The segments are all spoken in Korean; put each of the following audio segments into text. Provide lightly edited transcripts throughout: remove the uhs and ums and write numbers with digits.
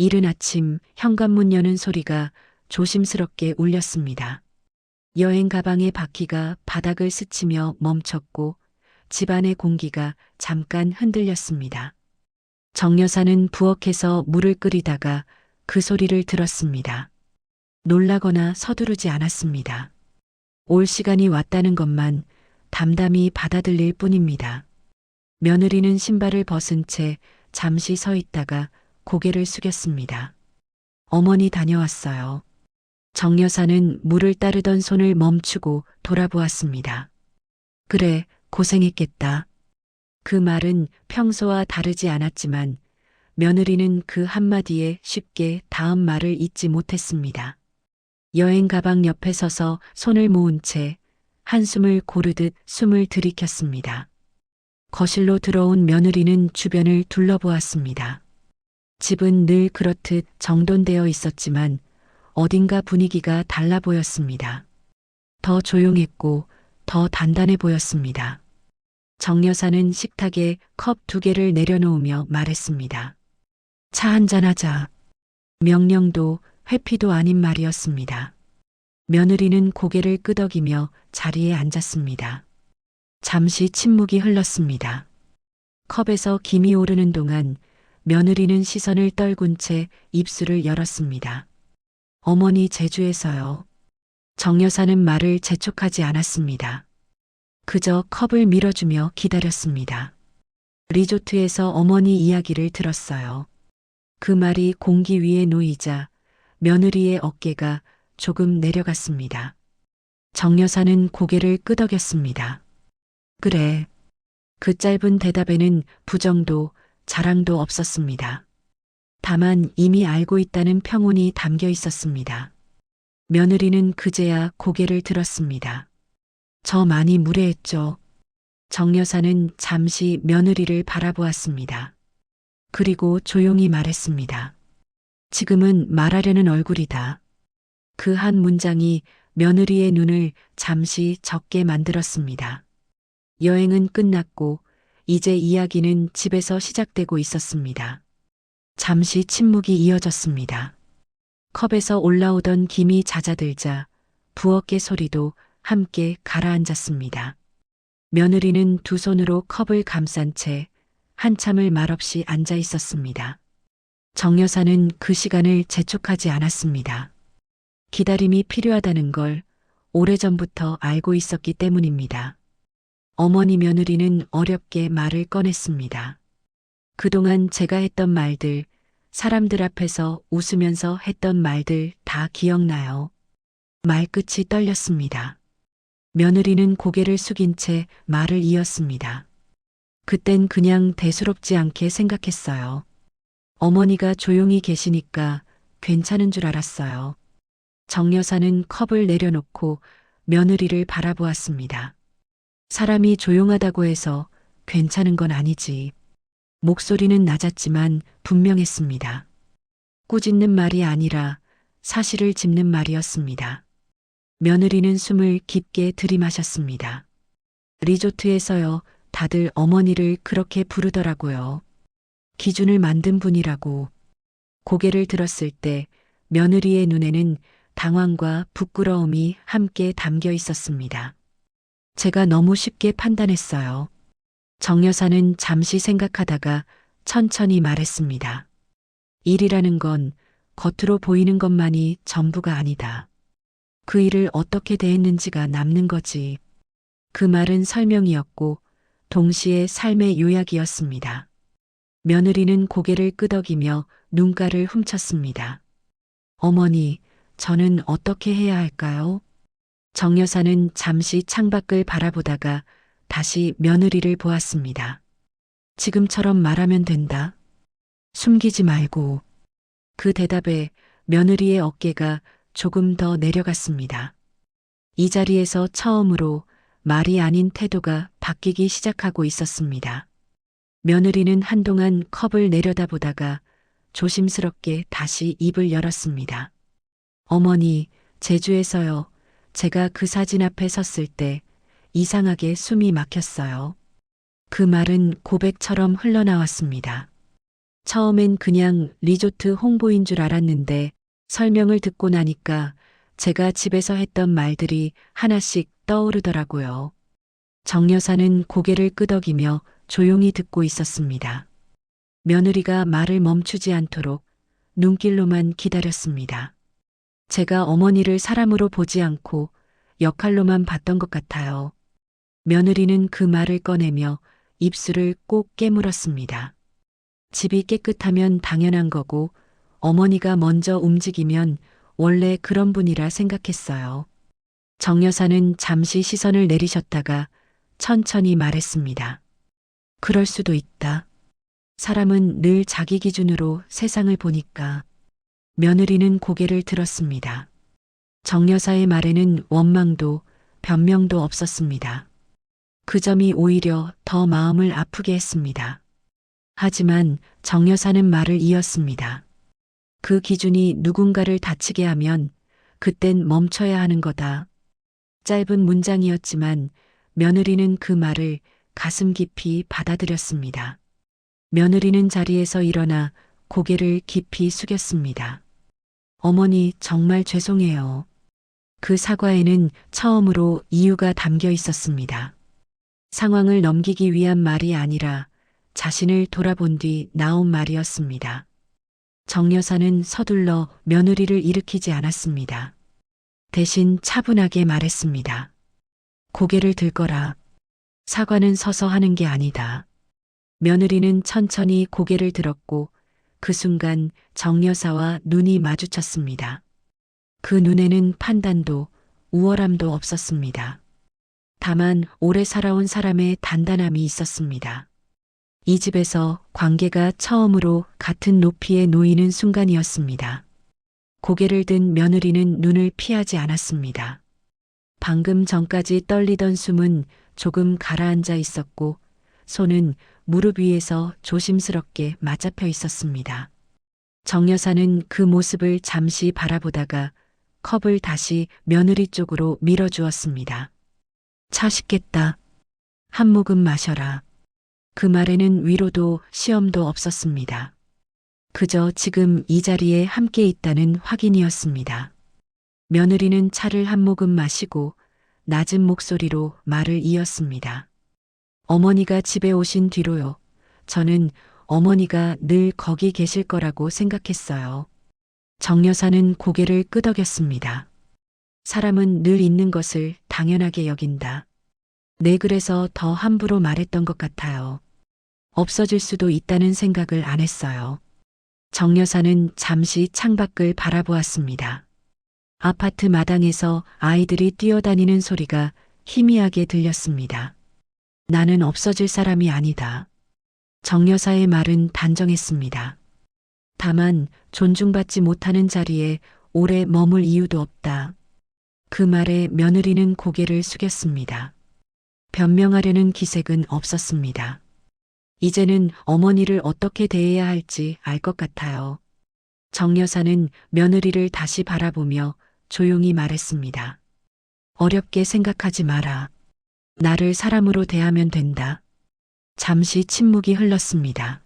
이른 아침 현관문 여는 소리가 조심스럽게 울렸습니다. 여행 가방의 바퀴가 바닥을 스치며 멈췄고 집안의 공기가 잠깐 흔들렸습니다. 정 여사는 부엌에서 물을 끓이다가 그 소리를 들었습니다. 놀라거나 서두르지 않았습니다. 올 시간이 왔다는 것만 담담히 받아들일 뿐입니다. 며느리는 신발을 벗은 채 잠시 서 있다가 고개를 숙였습니다. 어머니 다녀왔어요. 정 여사는 물을 따르던 손을 멈추고 돌아보았습니다. 그래, 고생했겠다. 그 말은 평소와 다르지 않았지만 며느리는 그 한마디에 쉽게 다음 말을 잊지 못했습니다. 여행 가방 옆에 서서 손을 모은 채 한숨을 고르듯 숨을 들이켰습니다. 거실로 들어온 며느리는 주변을 둘러보았습니다. 집은 늘 그렇듯 정돈되어 있었지만 어딘가 분위기가 달라 보였습니다. 더 조용했고 더 단단해 보였습니다. 정 여사는 식탁에 컵 2개를 내려놓으며 말했습니다. 차 한잔하자. 명령도 회피도 아닌 말이었습니다. 며느리는 고개를 끄덕이며 자리에 앉았습니다. 잠시 침묵이 흘렀습니다. 컵에서 김이 오르는 동안 며느리는 시선을 떨군 채 입술을 열었습니다. 어머니 제주에서요. 정 여사는 말을 재촉하지 않았습니다. 그저 컵을 밀어주며 기다렸습니다. 리조트에서 어머니 이야기를 들었어요. 그 말이 공기 위에 놓이자 며느리의 어깨가 조금 내려갔습니다. 정 여사는 고개를 끄덕였습니다. 그래. 그 짧은 대답에는 부정도 자랑도 없었습니다. 다만 이미 알고 있다는 평온이 담겨 있었습니다. 며느리는 그제야 고개를 들었습니다. 저 많이 무례했죠. 정 여사는 잠시 며느리를 바라보았습니다. 그리고 조용히 말했습니다. 지금은 말하려는 얼굴이다. 그 한 문장이 며느리의 눈을 잠시 적게 만들었습니다. 여행은 끝났고 이제 이야기는 집에서 시작되고 있었습니다. 잠시 침묵이 이어졌습니다. 컵에서 올라오던 김이 잦아들자 부엌의 소리도 함께 가라앉았습니다. 며느리는 두 손으로 컵을 감싼 채 한참을 말없이 앉아 있었습니다. 정 여사는 그 시간을 재촉하지 않았습니다. 기다림이 필요하다는 걸 오래전부터 알고 있었기 때문입니다. 어머니 며느리는 어렵게 말을 꺼냈습니다. 그동안 제가 했던 말들, 사람들 앞에서 웃으면서 했던 말들 다 기억나요. 말끝이 떨렸습니다. 며느리는 고개를 숙인 채 말을 이었습니다. 그땐 그냥 대수롭지 않게 생각했어요. 어머니가 조용히 계시니까 괜찮은 줄 알았어요. 정 여사는 컵을 내려놓고 며느리를 바라보았습니다. 사람이 조용하다고 해서 괜찮은 건 아니지. 목소리는 낮았지만 분명했습니다. 꾸짖는 말이 아니라 사실을 짚는 말이었습니다. 며느리는 숨을 깊게 들이마셨습니다. 리조트에서요, 다들 어머니를 그렇게 부르더라고요. 기준을 만든 분이라고. 고개를 들었을 때 며느리의 눈에는 당황과 부끄러움이 함께 담겨 있었습니다. 제가 너무 쉽게 판단했어요. 정 여사는 잠시 생각하다가 천천히 말했습니다. 일이라는 건 겉으로 보이는 것만이 전부가 아니다. 그 일을 어떻게 대했는지가 남는 거지. 그 말은 설명이었고 동시에 삶의 요약이었습니다. 며느리는 고개를 끄덕이며 눈가를 훔쳤습니다. 어머니, 저는 어떻게 해야 할까요? 정 여사는 잠시 창밖을 바라보다가 다시 며느리를 보았습니다. 지금처럼 말하면 된다. 숨기지 말고. 그 대답에 며느리의 어깨가 조금 더 내려갔습니다. 이 자리에서 처음으로 말이 아닌 태도가 바뀌기 시작하고 있었습니다. 며느리는 한동안 컵을 내려다보다가 조심스럽게 다시 입을 열었습니다. 어머니, 제주에서요. 제가 그 사진 앞에 섰을 때 이상하게 숨이 막혔어요. 그 말은 고백처럼 흘러나왔습니다. 처음엔 그냥 리조트 홍보인 줄 알았는데 설명을 듣고 나니까 제가 집에서 했던 말들이 하나씩 떠오르더라고요. 정 여사는 고개를 끄덕이며 조용히 듣고 있었습니다. 며느리가 말을 멈추지 않도록 눈길로만 기다렸습니다. 제가 어머니를 사람으로 보지 않고 역할로만 봤던 것 같아요. 며느리는 그 말을 꺼내며 입술을 꼭 깨물었습니다. 집이 깨끗하면 당연한 거고 어머니가 먼저 움직이면 원래 그런 분이라 생각했어요. 정 여사는 잠시 시선을 내리셨다가 천천히 말했습니다. 그럴 수도 있다. 사람은 늘 자기 기준으로 세상을 보니까. 며느리는 고개를 들었습니다. 정 여사의 말에는 원망도 변명도 없었습니다. 그 점이 오히려 더 마음을 아프게 했습니다. 하지만 정 여사는 말을 이었습니다. 그 기준이 누군가를 다치게 하면 그땐 멈춰야 하는 거다. 짧은 문장이었지만 며느리는 그 말을 가슴 깊이 받아들였습니다. 며느리는 자리에서 일어나 고개를 깊이 숙였습니다. 어머니, 정말 죄송해요. 그 사과에는 처음으로 이유가 담겨 있었습니다. 상황을 넘기기 위한 말이 아니라 자신을 돌아본 뒤 나온 말이었습니다. 정 여사는 서둘러 며느리를 일으키지 않았습니다. 대신 차분하게 말했습니다. 고개를 들거라. 사과는 서서 하는 게 아니다. 며느리는 천천히 고개를 들었고 그 순간 정 여사와 눈이 마주쳤습니다. 그 눈에는 판단도 우월함도 없었습니다. 다만 오래 살아온 사람의 단단함이 있었습니다. 이 집에서 관계가 처음으로 같은 높이에 놓이는 순간이었습니다. 고개를 든 며느리는 눈을 피하지 않았습니다. 방금 전까지 떨리던 숨은 조금 가라앉아 있었고 손은 무릎 위에서 조심스럽게 맞잡혀 있었습니다. 정 여사는 그 모습을 잠시 바라보다가 컵을 다시 며느리 쪽으로 밀어주었습니다. 차 식겠다. 한 모금 마셔라. 그 말에는 위로도 시험도 없었습니다. 그저 지금 이 자리에 함께 있다는 확인이었습니다. 며느리는 차를 한 모금 마시고 낮은 목소리로 말을 이었습니다. 어머니가 집에 오신 뒤로요. 저는 어머니가 늘 거기 계실 거라고 생각했어요. 정 여사는 고개를 끄덕였습니다. 사람은 늘 있는 것을 당연하게 여긴다. 네, 그래서 더 함부로 말했던 것 같아요. 없어질 수도 있다는 생각을 안 했어요. 정 여사는 잠시 창밖을 바라보았습니다. 아파트 마당에서 아이들이 뛰어다니는 소리가 희미하게 들렸습니다. 나는 없어질 사람이 아니다. 정 여사의 말은 단정했습니다. 다만 존중받지 못하는 자리에 오래 머물 이유도 없다. 그 말에 며느리는 고개를 숙였습니다. 변명하려는 기색은 없었습니다. 이제는 어머니를 어떻게 대해야 할지 알 것 같아요. 정 여사는 며느리를 다시 바라보며 조용히 말했습니다. 어렵게 생각하지 마라. 나를 사람으로 대하면 된다. 잠시 침묵이 흘렀습니다.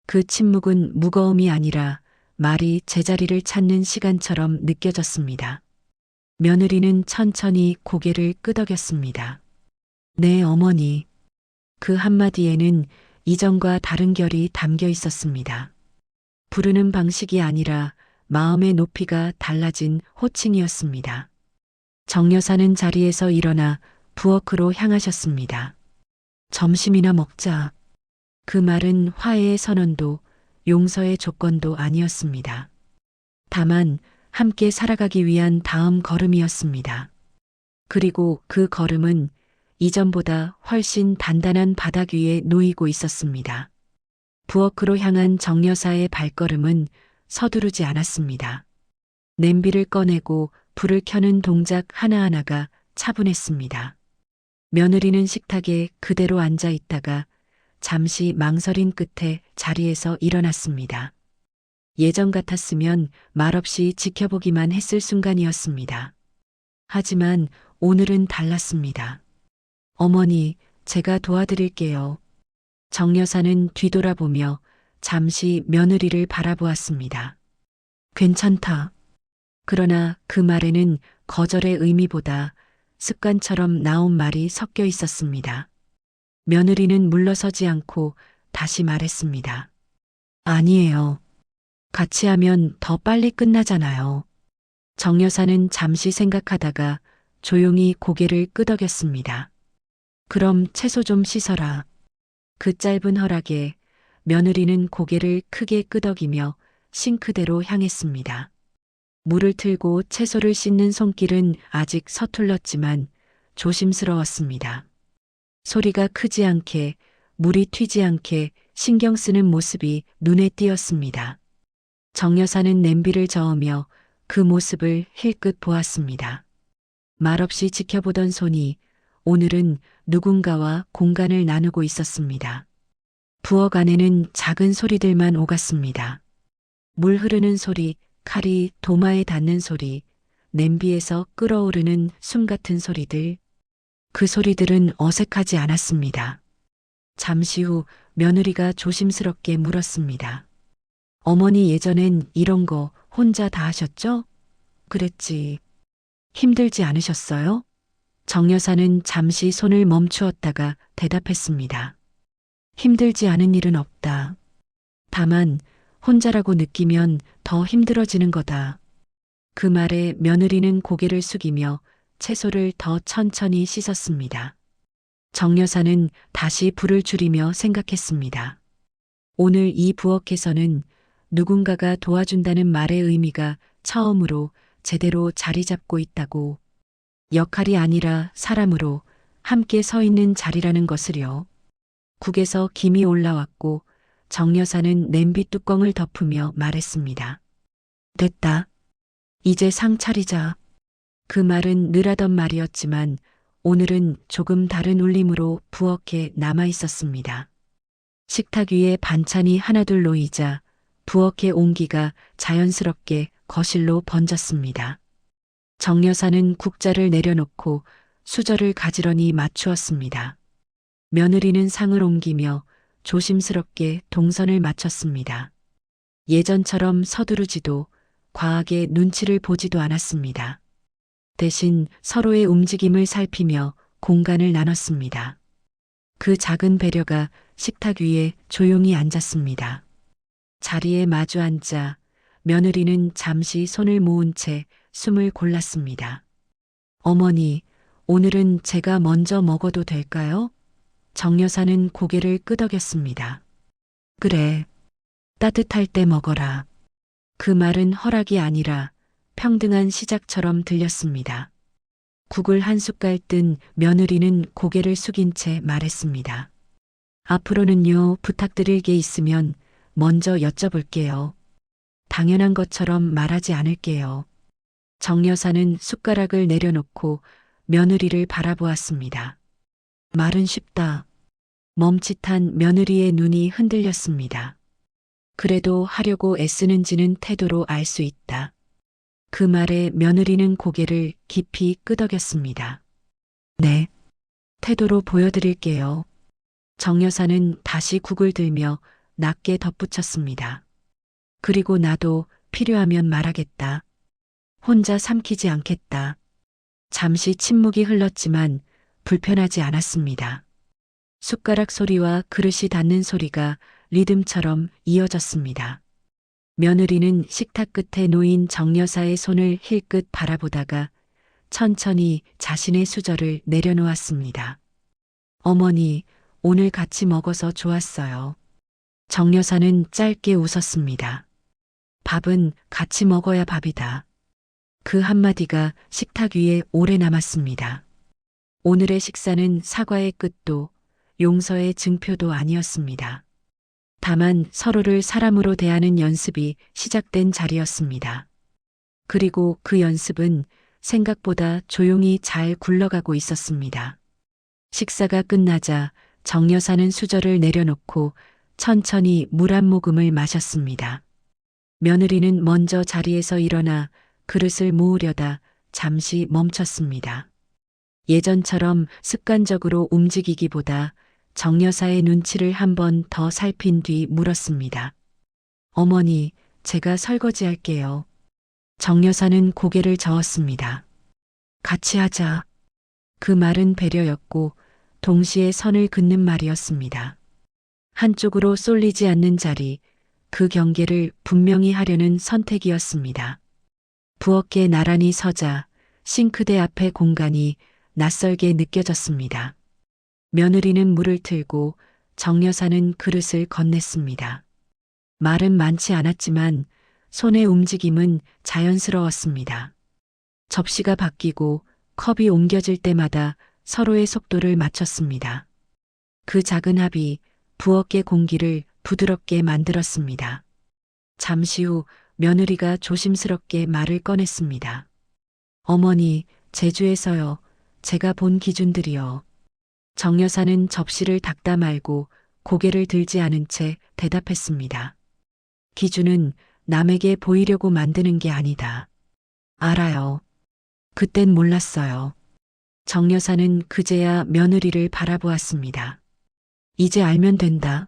그 침묵은 무거움이 아니라 말이 제자리를 찾는 시간처럼 느껴졌습니다. 며느리는 천천히 고개를 끄덕였습니다. 네, 어머니. 그 한마디에는 이전과 다른 결이 담겨 있었습니다. 부르는 방식이 아니라 마음의 높이가 달라진 호칭이었습니다. 정 여사는 자리에서 일어나 부엌으로 향하셨습니다. 점심이나 먹자. 그 말은 화해의 선언도 용서의 조건도 아니었습니다. 다만 함께 살아가기 위한 다음 걸음이었습니다. 그리고 그 걸음은 이전보다 훨씬 단단한 바닥 위에 놓이고 있었습니다. 부엌으로 향한 정 여사의 발걸음은 서두르지 않았습니다. 냄비를 꺼내고 불을 켜는 동작 하나하나가 차분했습니다. 며느리는 식탁에 그대로 앉아 있다가 잠시 망설인 끝에 자리에서 일어났습니다. 예전 같았으면 말없이 지켜보기만 했을 순간이었습니다. 하지만 오늘은 달랐습니다. 어머니, 제가 도와드릴게요. 정 여사는 뒤돌아보며 잠시 며느리를 바라보았습니다. 괜찮다. 그러나 그 말에는 거절의 의미보다 습관처럼 나온 말이 섞여 있었습니다. 며느리는 물러서지 않고 다시 말했습니다. 아니에요. 같이 하면 더 빨리 끝나잖아요. 정 여사는 잠시 생각하다가 조용히 고개를 끄덕였습니다. 그럼 채소 좀 씻어라. 그 짧은 허락에 며느리는 고개를 크게 끄덕이며 싱크대로 향했습니다. 물을 틀고 채소를 씻는 손길은 아직 서툴렀지만 조심스러웠습니다. 소리가 크지 않게, 물이 튀지 않게 신경 쓰는 모습이 눈에 띄었습니다. 정 여사는 냄비를 저으며 그 모습을 힐끗 보았습니다. 말없이 지켜보던 손이 오늘은 누군가와 공간을 나누고 있었습니다. 부엌 안에는 작은 소리들만 오갔습니다. 물 흐르는 소리, 칼이 도마에 닿는 소리, 냄비에서 끓어오르는 숨 같은 소리들. 그 소리들은 어색하지 않았습니다. 잠시 후 며느리가 조심스럽게 물었습니다. 어머니 예전엔 이런 거 혼자 다 하셨죠? 그랬지. 힘들지 않으셨어요? 정 여사는 잠시 손을 멈추었다가 대답했습니다. 힘들지 않은 일은 없다. 다만 혼자라고 느끼면 더 힘들어지는 거다. 그 말에 며느리는 고개를 숙이며 채소를 더 천천히 씻었습니다. 정 여사는 다시 불을 줄이며 생각했습니다. 오늘 이 부엌에서는 누군가가 도와준다는 말의 의미가 처음으로 제대로 자리 잡고 있다고, 역할이 아니라 사람으로 함께 서 있는 자리라는 것을요. 국에서 김이 올라왔고 정 여사는 냄비 뚜껑을 덮으며 말했습니다. 됐다. 이제 상 차리자. 그 말은 늘 하던 말이었지만 오늘은 조금 다른 울림으로 부엌에 남아 있었습니다. 식탁 위에 반찬이 하나둘 놓이자 부엌의 온기가 자연스럽게 거실로 번졌습니다. 정 여사는 국자를 내려놓고 수저를 가지런히 맞추었습니다. 며느리는 상을 옮기며 조심스럽게 동선을 맞췄습니다. 예전처럼 서두르지도 과하게 눈치를 보지도 않았습니다. 대신 서로의 움직임을 살피며 공간을 나눴습니다. 그 작은 배려가 식탁 위에 조용히 앉았습니다. 자리에 마주 앉자 며느리는 잠시 손을 모은 채 숨을 골랐습니다. 어머니, 오늘은 제가 먼저 먹어도 될까요? 정 여사는 고개를 끄덕였습니다. 그래, 따뜻할 때 먹어라. 그 말은 허락이 아니라 평등한 시작처럼 들렸습니다. 국을 한 숟갈 뜬 며느리는 고개를 숙인 채 말했습니다. 앞으로는요, 부탁드릴 게 있으면 먼저 여쭤볼게요. 당연한 것처럼 말하지 않을게요. 정 여사는 숟가락을 내려놓고 며느리를 바라보았습니다. 말은 쉽다. 멈칫한 며느리의 눈이 흔들렸습니다. 그래도 하려고 애쓰는지는 태도로 알 수 있다. 그 말에 며느리는 고개를 깊이 끄덕였습니다. 네, 태도로 보여드릴게요. 정 여사는 다시 국을 들며 낮게 덧붙였습니다. 그리고 나도 필요하면 말하겠다. 혼자 삼키지 않겠다. 잠시 침묵이 흘렀지만 불편하지 않았습니다. 숟가락 소리와 그릇이 닿는 소리가 리듬처럼 이어졌습니다. 며느리는 식탁 끝에 놓인 정 여사의 손을 힐끗 바라보다가 천천히 자신의 수저를 내려놓았습니다. 어머니, 오늘 같이 먹어서 좋았어요. 정 여사는 짧게 웃었습니다. 밥은 같이 먹어야 밥이다. 그 한마디가 식탁 위에 오래 남았습니다. 오늘의 식사는 사과의 끝도 용서의 증표도 아니었습니다. 다만 서로를 사람으로 대하는 연습이 시작된 자리였습니다. 그리고 그 연습은 생각보다 조용히 잘 굴러가고 있었습니다. 식사가 끝나자 정 여사는 수저를 내려놓고 천천히 물 한 모금을 마셨습니다. 며느리는 먼저 자리에서 일어나 그릇을 모으려다 잠시 멈췄습니다. 예전처럼 습관적으로 움직이기보다 정 여사의 눈치를 한 번 더 살핀 뒤 물었습니다. 어머니, 제가 설거지할게요. 정 여사는 고개를 저었습니다. 같이 하자. 그 말은 배려였고 동시에 선을 긋는 말이었습니다. 한쪽으로 쏠리지 않는 자리, 그 경계를 분명히 하려는 선택이었습니다. 부엌에 나란히 서자 싱크대 앞의 공간이 낯설게 느껴졌습니다. 며느리는 물을 틀고 정 여사는 그릇을 건넸습니다. 말은 많지 않았지만 손의 움직임은 자연스러웠습니다. 접시가 바뀌고 컵이 옮겨질 때마다 서로의 속도를 맞췄습니다. 그 작은 합이 부엌의 공기를 부드럽게 만들었습니다. 잠시 후 며느리가 조심스럽게 말을 꺼냈습니다. 어머니, 제주에서요. 제가 본 기준들이요. 정 여사는 접시를 닦다 말고 고개를 들지 않은 채 대답했습니다. 기준은 남에게 보이려고 만드는 게 아니다. 알아요. 그땐 몰랐어요. 정 여사는 그제야 며느리를 바라보았습니다. 이제 알면 된다.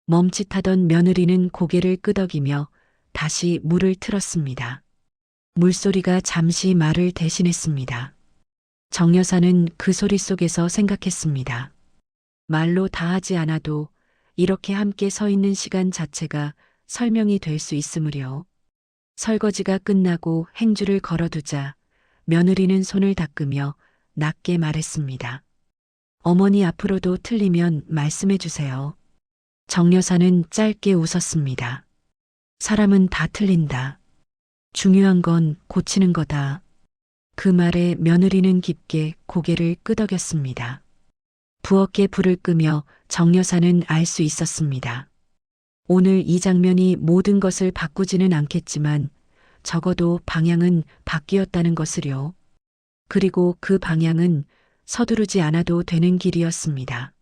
멈칫하던 며느리는 고개를 끄덕이며 다시 물을 틀었습니다. 물소리가 잠시 말을 대신했습니다. 정 여사는 그 소리 속에서 생각했습니다. 말로 다 하지 않아도 이렇게 함께 서 있는 시간 자체가 설명이 될 수 있으므려. 설거지가 끝나고 행주를 걸어두자 며느리는 손을 닦으며 낮게 말했습니다. 어머니 앞으로도 틀리면 말씀해 주세요. 정 여사는 짧게 웃었습니다. 사람은 다 틀린다. 중요한 건 고치는 거다. 그 말에 며느리는 깊게 고개를 끄덕였습니다. 부엌에 불을 끄며 정 여사는 알 수 있었습니다. 오늘 이 장면이 모든 것을 바꾸지는 않겠지만 적어도 방향은 바뀌었다는 것을요. 그리고 그 방향은 서두르지 않아도 되는 길이었습니다.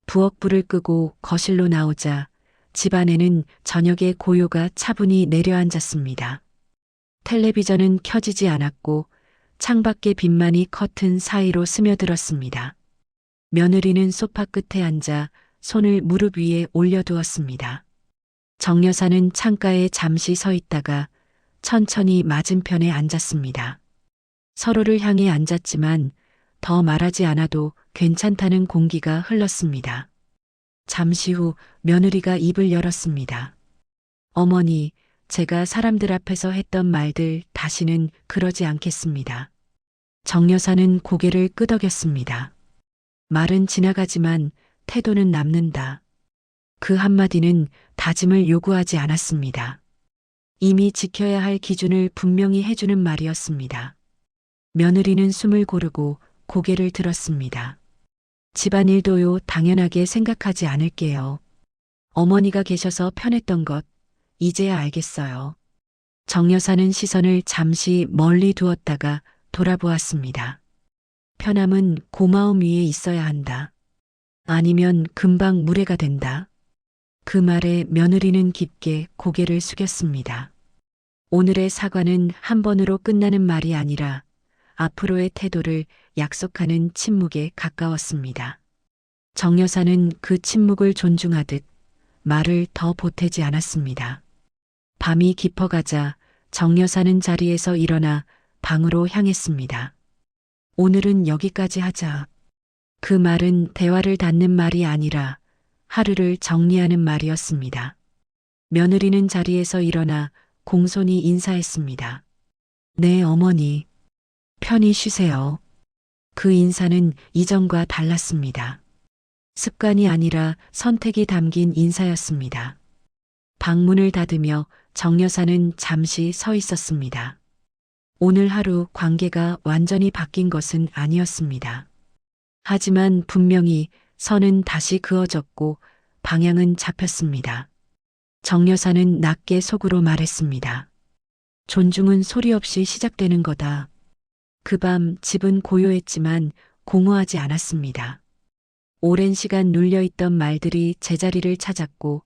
부엌 불을 끄고 거실로 나오자 집안에는 저녁의 고요가 차분히 내려앉았습니다. 텔레비전은 켜지지 않았고 창밖의 빛만이 커튼 사이로 스며들었습니다. 며느리는 소파 끝에 앉아 손을 무릎 위에 올려두었습니다. 정 여사는 창가에 잠시 서 있다가 천천히 맞은편에 앉았습니다. 서로를 향해 앉았지만 더 말하지 않아도 괜찮다는 공기가 흘렀습니다. 잠시 후 며느리가 입을 열었습니다. 어머니, 제가 사람들 앞에서 했던 말들 다시는 그러지 않겠습니다. 정 여사는 고개를 끄덕였습니다. 말은 지나가지만 태도는 남는다. 그 한마디는 다짐을 요구하지 않았습니다. 이미 지켜야 할 기준을 분명히 해주는 말이었습니다. 며느리는 숨을 고르고 고개를 들었습니다. 집안일도요, 당연하게 생각하지 않을게요. 어머니가 계셔서 편했던 것, 이제야 알겠어요. 정 여사는 시선을 잠시 멀리 두었다가 돌아보았습니다. 편함은 고마움 위에 있어야 한다. 아니면 금방 무례가 된다. 그 말에 며느리는 깊게 고개를 숙였습니다. 오늘의 사과는 한 번으로 끝나는 말이 아니라 앞으로의 태도를 약속하는 침묵에 가까웠습니다. 정 여사는 그 침묵을 존중하듯 말을 더 보태지 않았습니다. 밤이 깊어가자 정 여사는 자리에서 일어나 방으로 향했습니다. 오늘은 여기까지 하자. 그 말은 대화를 닫는 말이 아니라 하루를 정리하는 말이었습니다. 며느리는 자리에서 일어나 공손히 인사했습니다. 네, 어머니. 편히 쉬세요. 그 인사는 이전과 달랐습니다. 습관이 아니라 선택이 담긴 인사였습니다. 방문을 닫으며 정 여사는 잠시 서 있었습니다. 오늘 하루 관계가 완전히 바뀐 것은 아니었습니다. 하지만 분명히 선은 다시 그어졌고 방향은 잡혔습니다. 정 여사는 낮게 속으로 말했습니다. 존중은 소리 없이 시작되는 거다. 그 밤 집은 고요했지만 공허하지 않았습니다. 오랜 시간 눌려있던 말들이 제자리를 찾았고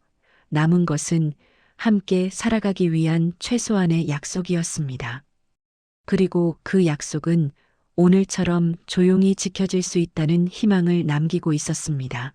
남은 것은 함께 살아가기 위한 최소한의 약속이었습니다. 그리고 그 약속은 오늘처럼 조용히 지켜질 수 있다는 희망을 남기고 있었습니다.